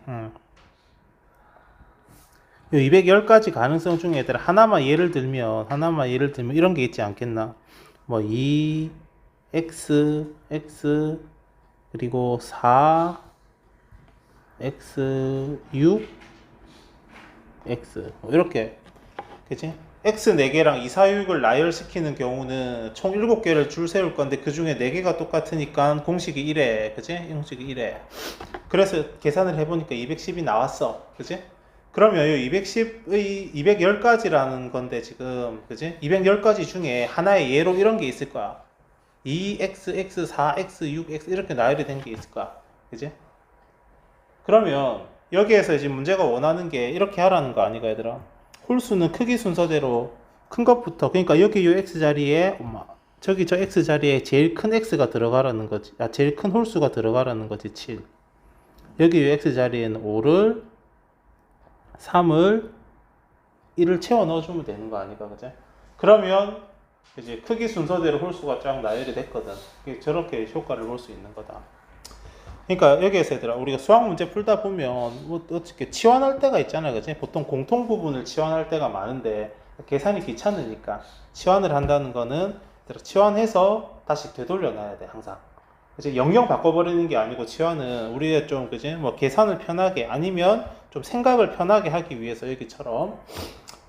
요 210가지 가능성 중에 얘들아 하나만 예를 들면 이런 게 있지 않겠나? 뭐 2, x, x 그리고 4, x, 6, x 이렇게 그치? X 4개랑 2, 4, 6을 나열시키는 경우는 총 7개를 줄 세울 건데 그 중에 4개가 똑같으니까 공식이 1에 그치? 공식이 1에 그래서 계산을 해보니까 210이 나왔어 그치? 그러면 이 210의 210가지라는 건데 지금 그치? 210가지 중에 하나의 예로 이런 게 있을 거야 2x, x, 4, x, 6, x 이렇게 나열이 된 게 있을 거야 그치? 그러면 여기에서 지금 문제가 원하는 게 이렇게 하라는 거 아니가 얘들아 홀수는 크기 순서대로 큰 것부터 그러니까 여기 요 x 자리에 저기 저 x 자리에 제일 큰 x가 들어가라는 거지 제일 큰 홀수가 들어가라는 거지 7 여기 요 x 자리에는 5를 3을 1을 채워 넣어주면 되는 거 아니까 그죠? 그러면 이제 크기 순서대로 홀수가 쫙 나열이 됐거든 저렇게 효과를 볼 수 있는 거다 그러니까 여기에서 얘들아 우리가 수학 문제 풀다 보면 뭐 어떻게 치환할 때가 있잖아요 그치? 보통 공통 부분을 치환할 때가 많은데 계산이 귀찮으니까 치환을 한다는 거는 치환해서 다시 되돌려 놔야 돼 항상 그치? 영영 바꿔버리는 게 아니고 치환은 우리의 좀 그치? 뭐 계산을 편하게 아니면 좀 생각을 편하게 하기 위해서 여기처럼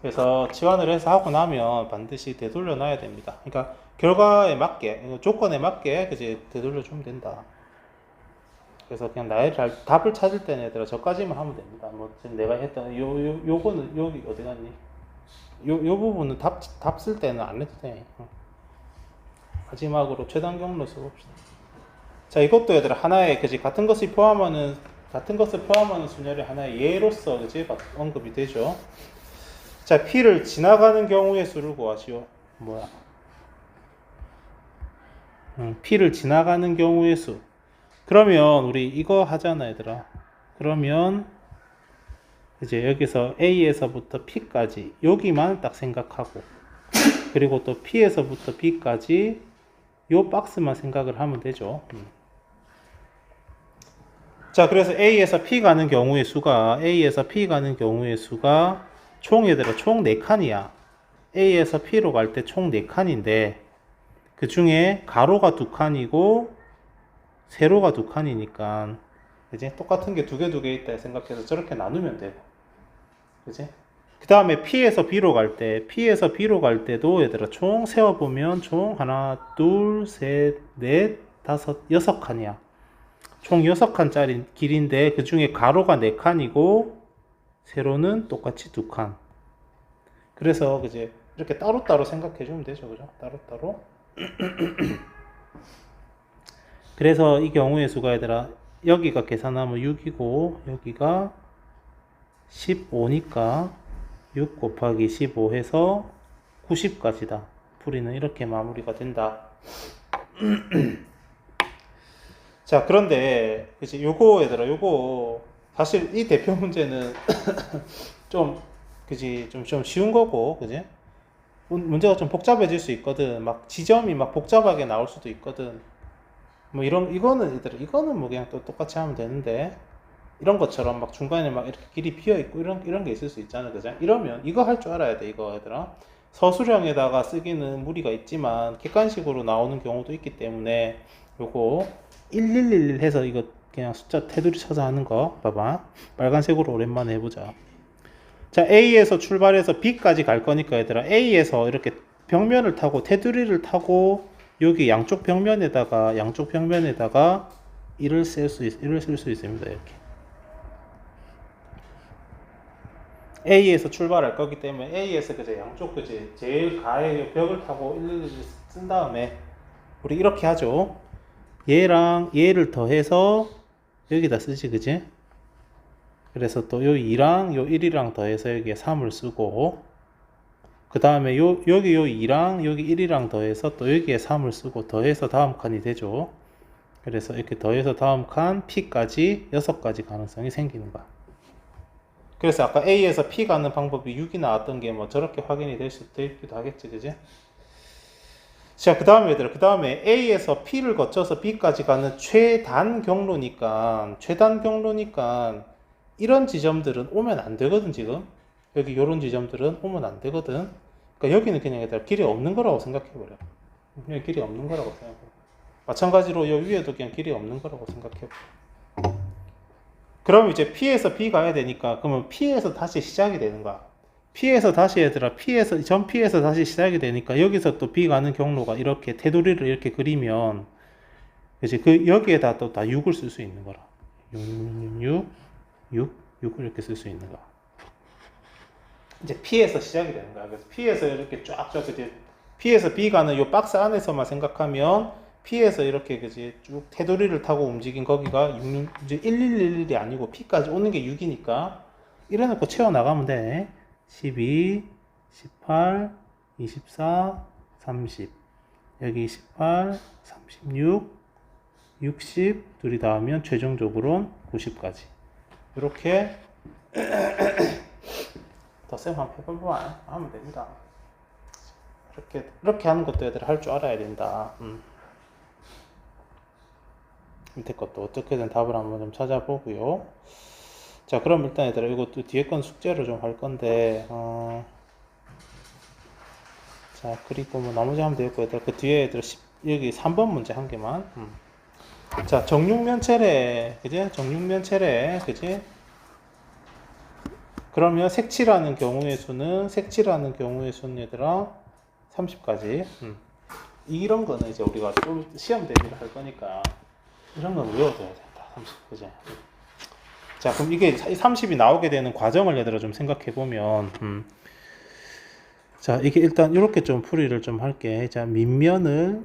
그래서 치환을 해서 하고 나면 반드시 되돌려 놔야 됩니다 그러니까 결과에 맞게 조건에 맞게 그치? 되돌려 주면 된다 그래서 그냥 나의 답을 찾을 때는 얘들아 저까지만 하면 됩니다. 뭐 지금 내가 했던 요거는 여기 어디 갔니? 요 부분은 답 쓸 때는 안 해도 돼. 마지막으로 최단 경로 써봅시다. 자 이것도 얘들아 하나의 그지 같은 것을 포함하는 순열의 하나의 예로서 그지 언급이 되죠. 자 P를 지나가는 경우의 수를 구하시오. 뭐야? P를 지나가는 경우의 수. 그러면 우리 이거 하잖아 얘들아 그러면 이제 여기서 A에서부터 P까지 여기만 딱 생각하고 그리고 또 P에서부터 B까지 요 박스만 생각을 하면 되죠 자 그래서 A에서 P 가는 경우의 수가 총 얘들아 총 4칸이야 A에서 P로 갈 때 총 4칸인데 그 중에 가로가 2칸이고 세로가 2칸이니까 그지? 똑같은 게 두 개 있다 생각해서 저렇게 나누면 되고 그지? 그 다음에 P에서 B로 갈 때도 얘들아 총 세어보면 총 하나 둘 셋 넷 다섯 6칸이야 총 6칸짜리 길인데 그 중에 가로가 4칸이고 세로는 똑같이 2칸 그래서 그지? 이렇게 따로따로 생각해 주면 되죠 그죠? 따로따로 그래서 이 경우의 수가 얘들아 여기가 계산하면 6이고 여기가 15니까 6 곱하기 15 해서 90까지다. 풀이는 이렇게 마무리가 된다. 자, 그런데 그치, 요거 얘들아, 요거 사실 이 대표 문제는 좀 그지, 좀 쉬운 거고, 그지? 문제가 좀 복잡해질 수 있거든. 막 지점이 막 복잡하게 나올 수도 있거든. 뭐 이거는 얘들아, 이거는 뭐 그냥 또 똑같이 하면 되는데, 이런 것처럼 막 중간에 막 이렇게 길이 비어 있고 이런 게 있을 수 있잖아, 그죠? 이러면 이거 할 줄 알아야 돼, 이거 얘들아. 서술형에다가 쓰기는 무리가 있지만 객관식으로 나오는 경우도 있기 때문에 요거 1111 해서 이거 그냥 숫자 테두리 쳐서 하는 거 봐봐. 빨간색으로 오랜만에 해보자. 자, A에서 출발해서 B까지 갈 거니까 얘들아, A에서 이렇게 벽면을 타고 테두리를 타고 여기 양쪽 벽면에다가 1을 쓸 수 있습니다. 이렇게 A에서 출발할 거기 때문에 A에서 그제 양쪽 그제 제일 가의 벽을 타고 1을 쓴 다음에 우리 이렇게 하죠. 얘랑 얘를 더해서 여기다 쓰지, 그지? 그래서 또 요 2랑 요 1이랑 더해서 여기에 3을 쓰고, 그 다음에 여기 요 2랑 여기 1이랑 더해서 또 여기에 3을 쓰고 더해서 다음 칸이 되죠. 그래서 이렇게 더해서 다음 칸 P까지 6가지 가능성이 생기는 거야. 그래서 아까 A에서 P 가는 방법이 6이 나왔던 게 뭐 저렇게 확인이 될 수도 있기도 하겠지, 그지? 자, 그 다음에 얘들아, 그 다음에 A에서 P를 거쳐서 B까지 가는 최단 경로니까 이런 지점들은 오면 안 되거든, 지금. 여기 요런 지점들은 오면 안 되거든. 그러니까 여기는 그냥 얘들아 길이 없는 거라고 생각해버려. 그냥 길이 없는 거라고 생각해. 마찬가지로 요 위에도 그냥 길이 없는 거라고 생각해버려. 그럼 이제 P에서 B 가야 되니까 그러면 P에서 다시 시작이 되는 거야. P에서 다시 얘들아, 전 P에서 다시 시작이 되니까 여기서 또 B 가는 경로가 이렇게 테두리를 이렇게 그리면 그치, 여기에다 또 다 6을 쓸 수 있는 거라. 6을 이렇게 쓸 수 있는 거야. 이제 P에서 시작이 되는 거야. 그래서 P에서 이렇게 쫙쫙 이제 P에서 B 가는 요 박스 안에서만 생각하면 P에서 이렇게 그지 쭉 테두리를 타고 움직인 거기가 6, 이제 1111이 아니고 P까지 오는 게 6이니까 이래놓고 채워 나가면 돼. 12, 18, 24, 30. 여기 18, 36, 60 둘이 다 하면 최종적으로는 90까지. 이렇게 덧셈 한번 해보면 하면 됩니다. 이렇게 하는 것도 애들 할 줄 알아야 된다. 밑에 것도 어떻게든 답을 한번 좀 찾아보고요. 자, 그럼 일단 얘들아 이거 또 뒤에 건 숙제로 좀 할 건데 자, 그리고 뭐 나머지 하면 되겠고 얘들아 그 뒤에 얘들아 여기 3번 문제 한 개만. 자, 정육면체래, 그지? 정육면체래, 그지? 그러면 색칠하는 경우의 수는 얘들아 30까지. 이런 거는 이제 우리가 좀 시험 대비를 할 거니까 이런 건 외워둬야 된다. 30, 그지? 자, 그럼 이게 30이 나오게 되는 과정을 얘들아 좀 생각해 보면, 자, 이게 일단 이렇게 좀 풀이를 좀 할게. 자, 밑면을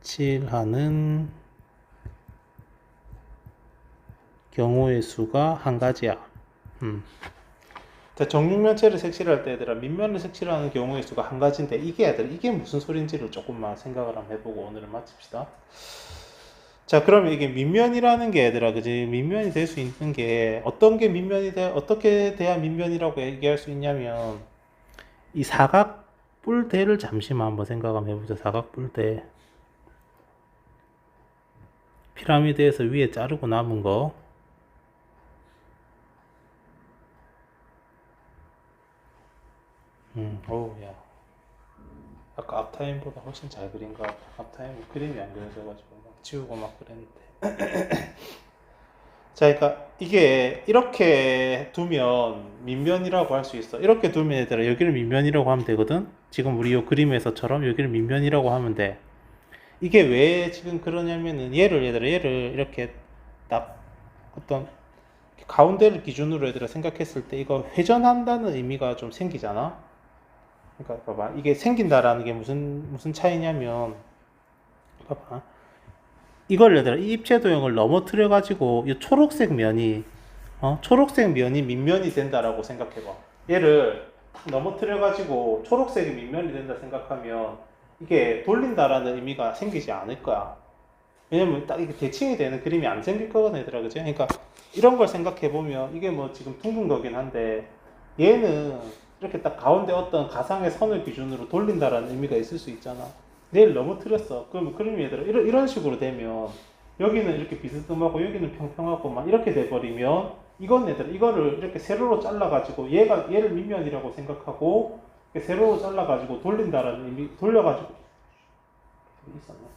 색칠하는 경우의 수가 한 가지야. 자, 정육면체를 색칠할 때 얘들아 밑면을 색칠하는 경우의 수가 한 가지인데 이게 무슨 소린지를 조금만 생각을 한번 해보고 오늘은 마칩시다. 자, 그러면 이게 밑면이라는 게 얘들아, 그지? 밑면이 될 수 있는 게 어떻게 돼야 밑면이라고 얘기할 수 있냐면 이 사각 뿔대를 잠시만 한번 생각 한번 해보자. 사각 뿔대, 피라미드에서 위에 자르고 남은 거, 어우, 야. 아까 앞타임보다 훨씬 잘 그린 것 같아. 앞타임 그림이 안 그려져가지고 막 지우고 막 그랬는데. 자, 그러니까 이게 이렇게 두면 밑면이라고 할 수 있어. 이렇게 두면 얘들아 여기를 밑면이라고 하면 되거든. 지금 우리 이 그림에서처럼 여기를 밑면이라고 하면 돼. 이게 왜 지금 그러냐면은 얘를 이렇게 딱 어떤 가운데를 기준으로 얘들아 생각했을 때 이거 회전한다는 의미가 좀 생기잖아. 그러니까 봐봐, 이게 생긴다라는 게 무슨 차이냐면 봐봐. 이걸 얘들아, 이 입체 도형을 넘어뜨려 가지고 이 초록색 면이 초록색 면이 밑면이 된다라고 생각해봐. 얘를 탁 넘어뜨려 가지고 초록색이 밑면이 된다 생각하면 이게 돌린다라는 의미가 생기지 않을 거야. 왜냐면 딱 이게 대칭이 되는 그림이 안 생길 거거든, 얘들아, 그지? 그러니까 이런 걸 생각해 보면 이게 뭐 지금 둥근 거긴 한데 얘는 이렇게 딱 가운데 어떤 가상의 선을 기준으로 돌린다라는 의미가 있을 수 있잖아. 얘를 넘어뜨렸어. 그러면 그림이 얘들아 이런 식으로 되면 여기는 이렇게 비스듬하고 여기는 평평하고 막 이렇게 돼버리면 이건 얘들아 이거를 이렇게 세로로 잘라가지고 얘를 밑면이라고 생각하고 세로로 잘라가지고 돌린다라는 의미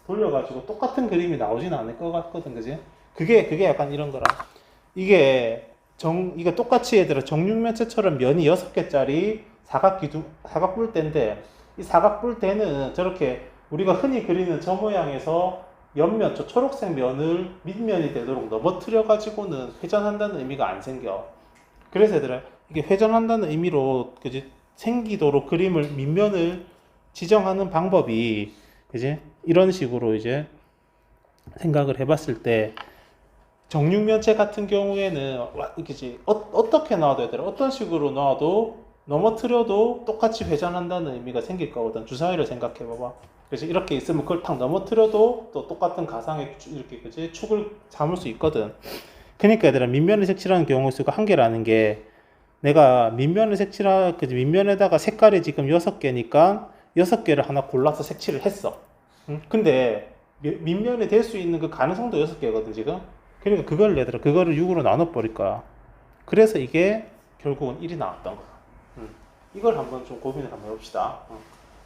돌려가지고 똑같은 그림이 나오진 않을 것 같거든, 그지? 그게 약간 이런 거라. 이게 똑같이 얘들아 정육면체처럼 면이 6개짜리 사각뿔대인데 이 사각뿔대는 저렇게 우리가 흔히 그리는 저 모양에서 옆면, 저 초록색 면을 밑면이 되도록 넘어뜨려 가지고는 회전한다는 의미가 안 생겨. 그래서 얘들아 이게 회전한다는 의미로 그지 생기도록 그림을 밑면을 지정하는 방법이 그지 이런 식으로 이제 생각을 해봤을 때 정육면체 같은 경우에는 그지 어떻게 나와도 얘들아 어떤 식으로 나와도 넘어뜨려도 똑같이 회전한다는 의미가 생길 거거든. 주사위를 생각해 봐봐. 그래서 이렇게 있으면 그걸 탁 넘어뜨려도 또 똑같은 가상의 이렇게 그지 축을 잡을 수 있거든. 그러니까 얘들아 밑면을 색칠하는 경우 수가 한계라는 게 내가 밑면을 밑면에다가 색깔이 지금 6개니까 6개를 하나 골라서 색칠을 했어. 근데 밑면이 될 수 있는 그 가능성도 6개거든 지금. 그러니까 그거를 6으로 나눠버릴 거야. 그래서 이게 결국은 1이 나왔던 거야. 이걸 한번 좀 고민을 한번 해봅시다.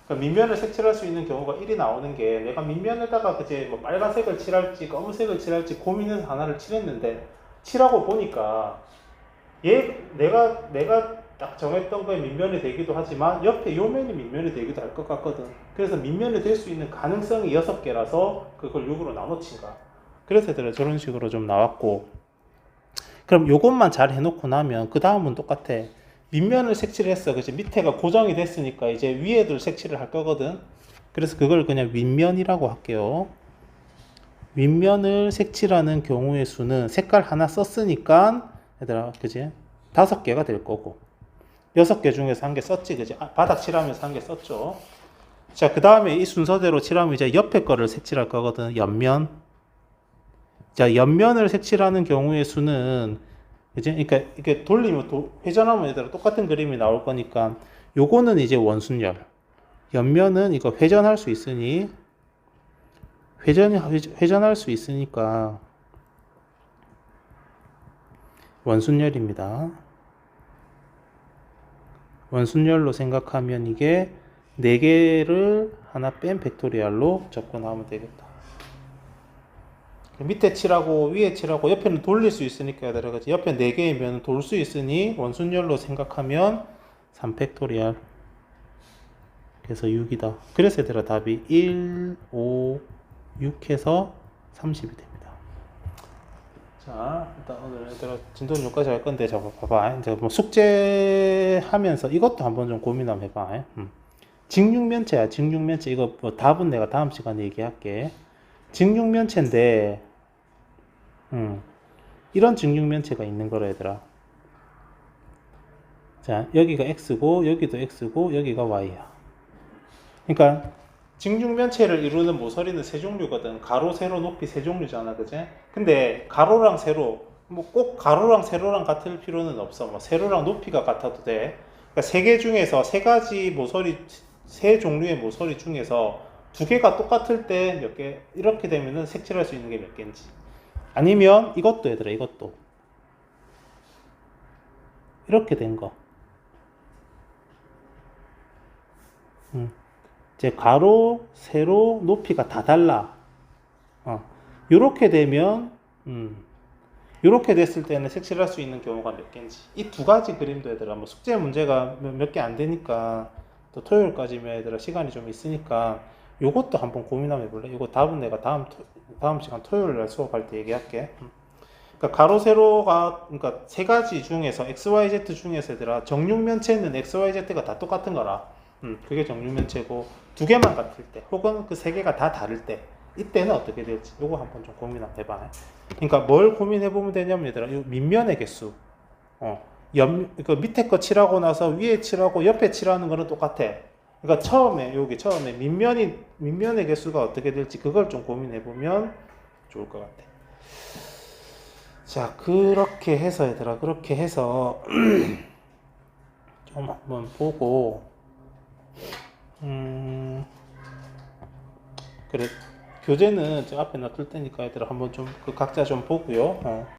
그러니까 밑면을 색칠할 수 있는 경우가 1이 나오는 게 내가 밑면에다가 그제 뭐 빨간색을 칠할지 검은색을 칠할지 고민해서 하나를 칠했는데 칠하고 보니까 내가 딱 정했던 거에 밑면이 되기도 하지만 옆에 요 면이 밑면이 되기도 할 것 같거든. 그래서 밑면이 될 수 있는 가능성이 6개라서 그걸 6으로 나눠친 거야. 그래서 얘들아 저런 식으로 좀 나왔고, 그럼 요것만 잘 해놓고 나면 그 다음은 똑같아. 밑면을 색칠했어. 그치? 밑에가 고정이 됐으니까 이제 위에도 색칠을 할 거거든. 그래서 그걸 그냥 윗면이라고 할게요. 윗면을 색칠하는 경우의 수는 색깔 하나 썼으니까 얘들아 그지? 5개가 될 거고 6개 중에서 1개 썼지, 그지? 바닥 칠하면서 1개 썼죠. 자, 그 다음에 이 순서대로 칠하면 이제 옆에 거를 색칠할 거거든. 옆면. 자, 옆면을 색칠하는 경우의 수는 이제 그러니까 이게 돌리면 회전하면 얘들아 똑같은 그림이 나올 거니까 요거는 이제 원순열. 옆면은 이거 회전할 수 있으니 회전할 수 있으니까 원순열입니다. 원순열로 생각하면 이게 4개를 하나 뺀 팩토리얼로 접근하면 되겠다. 밑에 칠하고 위에 칠하고 옆에는 돌릴 수 있으니까 옆에 4개이면 돌 수 있으니 원순열로 생각하면 3팩토리얼. 그래서 6이다. 그래서 얘들아 답이 1, 5, 6해서 30이 됩니다. 자, 일단 오늘 얘들아 진도는 여기까지 할 건데 봐봐. 이제 뭐 숙제하면서 이것도 한번 좀 고민 한번 해봐. 직육면체야. 직육면체. 이거 뭐 답은 내가 다음 시간에 얘기할게. 직육면체인데 이런 직육면체가 있는 거라 얘들아. 자, 여기가 x고 여기도 x고 여기가 y야. 그러니까 직육면체를 이루는 모서리는 세 종류거든. 가로, 세로, 높이 세 종류잖아, 그제? 근데 가로랑 세로, 뭐 꼭 가로랑 세로랑 같을 필요는 없어. 뭐 세로랑 높이가 같아도 돼. 그러니까 3개 중에서 3가지 모서리, 3종류의 모서리 중에서 2개가 똑같을 때 몇 개, 이렇게 되면은 색칠할 수 있는 게 몇 개인지. 아니면 이것도 얘들아, 이것도 이렇게 된 거. 이제 가로, 세로, 높이가 다 달라. 요렇게 되면, 요렇게 됐을 때는 색칠할 수 있는 경우가 몇 개인지. 이 2가지 그림도 얘들아, 뭐 숙제 문제가 몇 개 안 되니까, 또 토요일까지면 얘들아 시간이 좀 있으니까, 요것도 한번 고민 한번 해볼래? 이거 답은 내가 다음 시간 토요일날 수업할 때 얘기할게. 그러니까 가로, 세로가, 그러니까 3가지 중에서, XYZ 중에서 얘들아, 정육면체는 XYZ가 다 똑같은 거라. 그게 정육면체고 2개만 같을 때 혹은 그 3개가 다 다를 때 이때는 어떻게 될지 요거 한번 좀 고민 한번 해봐. 그러니까 뭘 고민해 보면 되냐면 얘들아, 요 밑면의 개수. 그 밑에 거 칠하고 나서 위에 칠하고 옆에 칠하는 거는 똑같아. 그러니까 처음에 밑면의 개수가 어떻게 될지 그걸 좀 고민해 보면 좋을 것 같아. 자, 그렇게 해서 얘들아, 그렇게 해서 좀 한번 보고, 그래, 교재는 저 앞에 놔둘 테니까 얘들아 한번 좀 그 각자 좀 보고요.